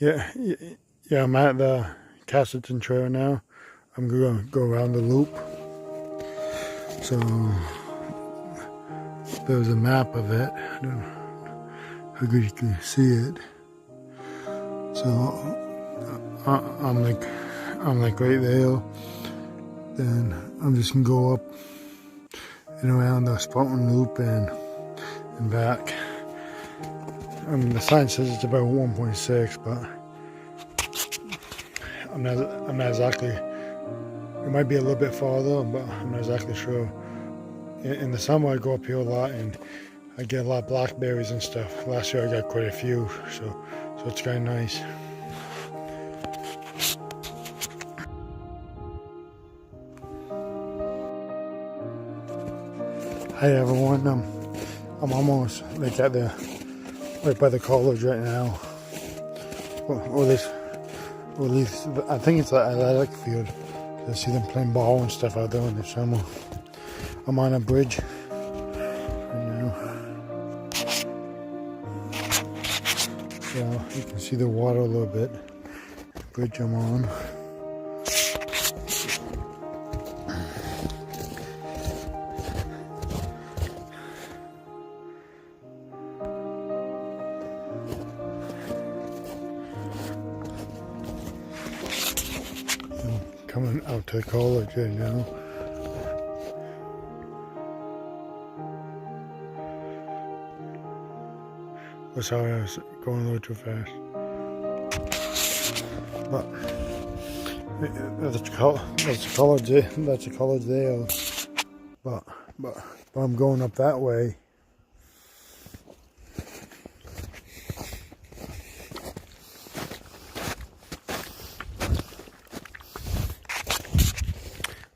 Yeah, I'm at the Castleton trail now. I'm gonna go around the loop. So there's a map of it. I don't know how good you can see it. So I'm like right there. Then I'm just gonna go up and around the Castleton loop and back. I mean, the sign says it's about 1.6, but I'm not exactly. It might be a little bit farther, but I'm not exactly sure. In the summer, I go up here a lot, and I get a lot of blackberries and stuff. Last year, I got quite a few, so it's kind of nice. Hi everyone. I'm almost like at the right by the college right now, or at least I think it's the athletic field. I see them playing ball and stuff out there in the summer. I'm on a bridge right now. So you can see the water a little bit. The bridge I'm on. Coming out to college right now. Oh, sorry, I was going a little too fast. But that's a college there. But I'm going up that way.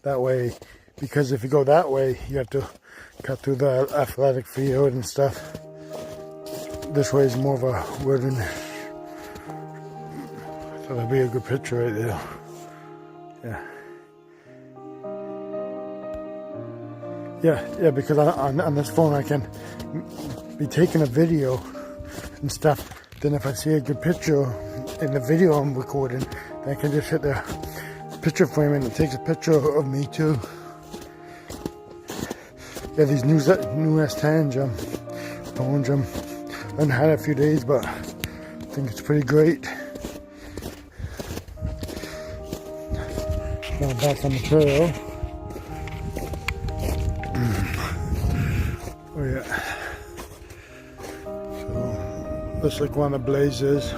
That way, because if you go that way, you have to cut through the athletic field and stuff. This way is more of a wilderness. So that'll be a good picture right there. Yeah, because on this phone I can be taking a video and stuff. Then if I see a good picture in the video I'm recording, then I can just hit the picture frame and it takes a picture of me too. Yeah, these new S10s, phones, I haven't had it a few days, but I think it's pretty great. Now back on the trail. Oh yeah. So looks like one of the blazes.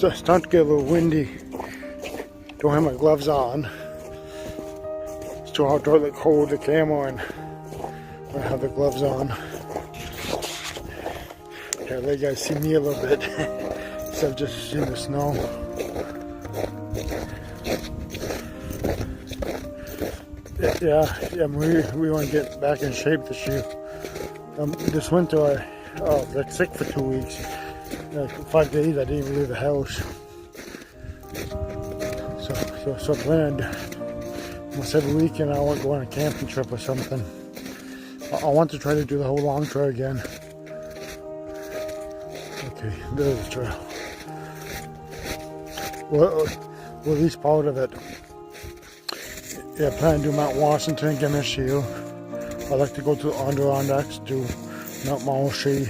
It's starting to get a little windy. Don't have my gloves on. It's too hard to hold the camera and I have the gloves on. Yeah, let you guys see me a little bit instead of just seeing the snow. Yeah, we want to get back in shape this year. This winter I was like sick for 2 weeks. Like 5 days I didn't even leave the house. So I planned almost every weekend I want to go on a camping trip or something. I want to try to do the whole long trail again. Okay, there's the trail. Well, at least part of it. Yeah, I plan to do Mount Washington again this year. I'd like to go to Adirondacks, do Mount Marshy.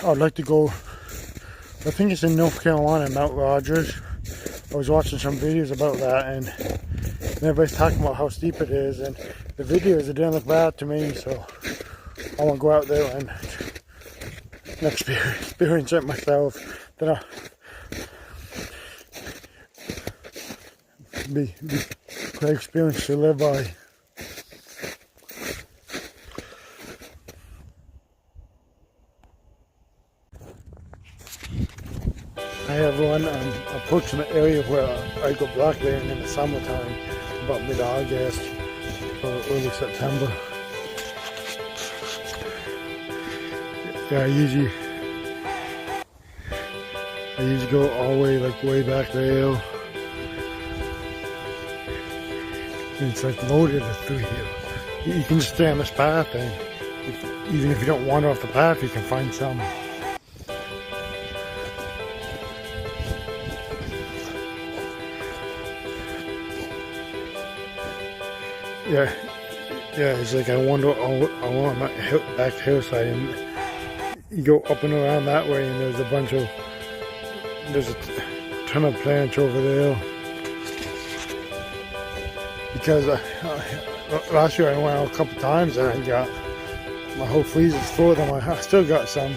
I'd like to go, I think it's in North Carolina, Mount Rogers. I was watching some videos about that and everybody's talking about how steep it is, and the videos, it didn't look bad to me, so I want to go out there and experience it myself. Then I'll be great experience to live by. Hi everyone, I'm approaching the area where I go blackberrying in the summertime, about mid-August or early September. Yeah, I usually go all the way, like way back there. And it's like loaded through here. You can just stay on this path, and even if you don't wander off the path, you can find some. Yeah, yeah. It's like I wander along my back hillside, and you go up and around that way, and there's a ton of plants over there. Because last year I went out a couple times and I got my whole freezer's full of them. I still got some.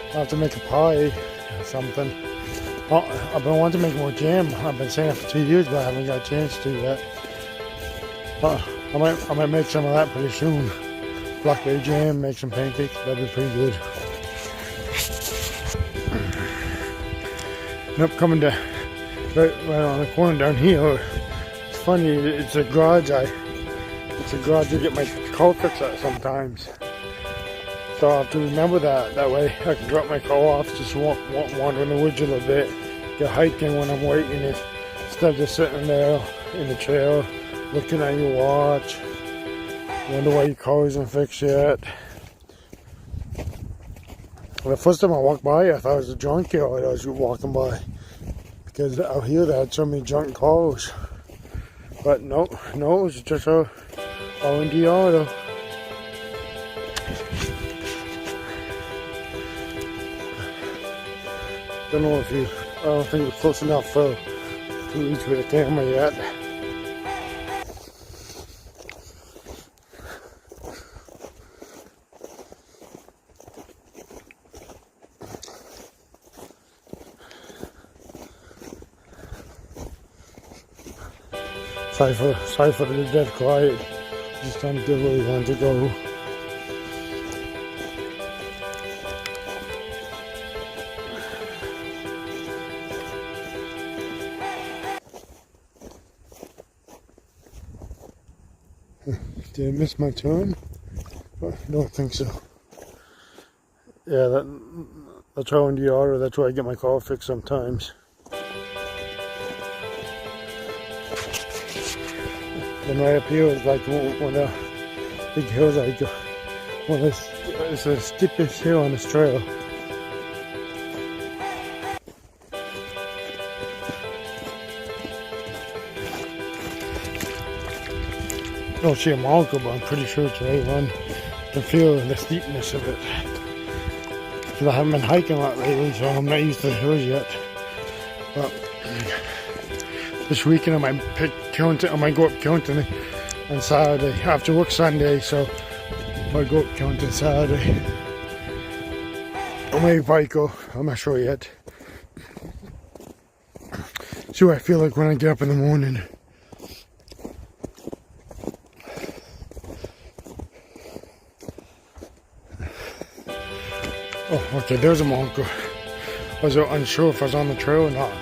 I'll have to make a pie or something. I've been wanting to make more jam. I've been saying it for 2 years, but I haven't got a chance to yet. I might make some of that pretty soon. Blackberry jam, make some pancakes. That'd be pretty good. And up coming to right on the corner down here. It's funny. It's a garage. It's a garage to get my car fixed at sometimes. So I'll have to remember that. That way I can drop my car off, just wander in the woods a little bit, get hiking when I'm waiting, instead of just sitting there in the chair, looking at your watch, wonder why your car isn't fixed yet. Well, the first time I walked by, I thought it was a junkyard I was walking by, because out here they had so many junk cars. But no, it was just a R&D auto. I don't think it's close enough to reach with the camera yet. Sorry for the dead quiet. Just trying to get where we want to go. Did I miss my turn? I don't think so. Yeah, that's how in the auto. That's where I get my car fixed sometimes. Then right up here is like one of the big hills. It's the steepest hill on this trail. I don't see a marker, but I'm pretty sure it's right one. I can feel the steepness of it. Because I haven't been hiking a lot lately, so I'm not used to the hills yet. But this weekend I might go up Castleton on Saturday. After work Sunday, so I might go up Castleton Saturday. Or maybe bike go. I'm not sure yet. See what I feel like when I get up in the morning. Oh, okay, there's a marker. I was unsure if I was on the trail or not.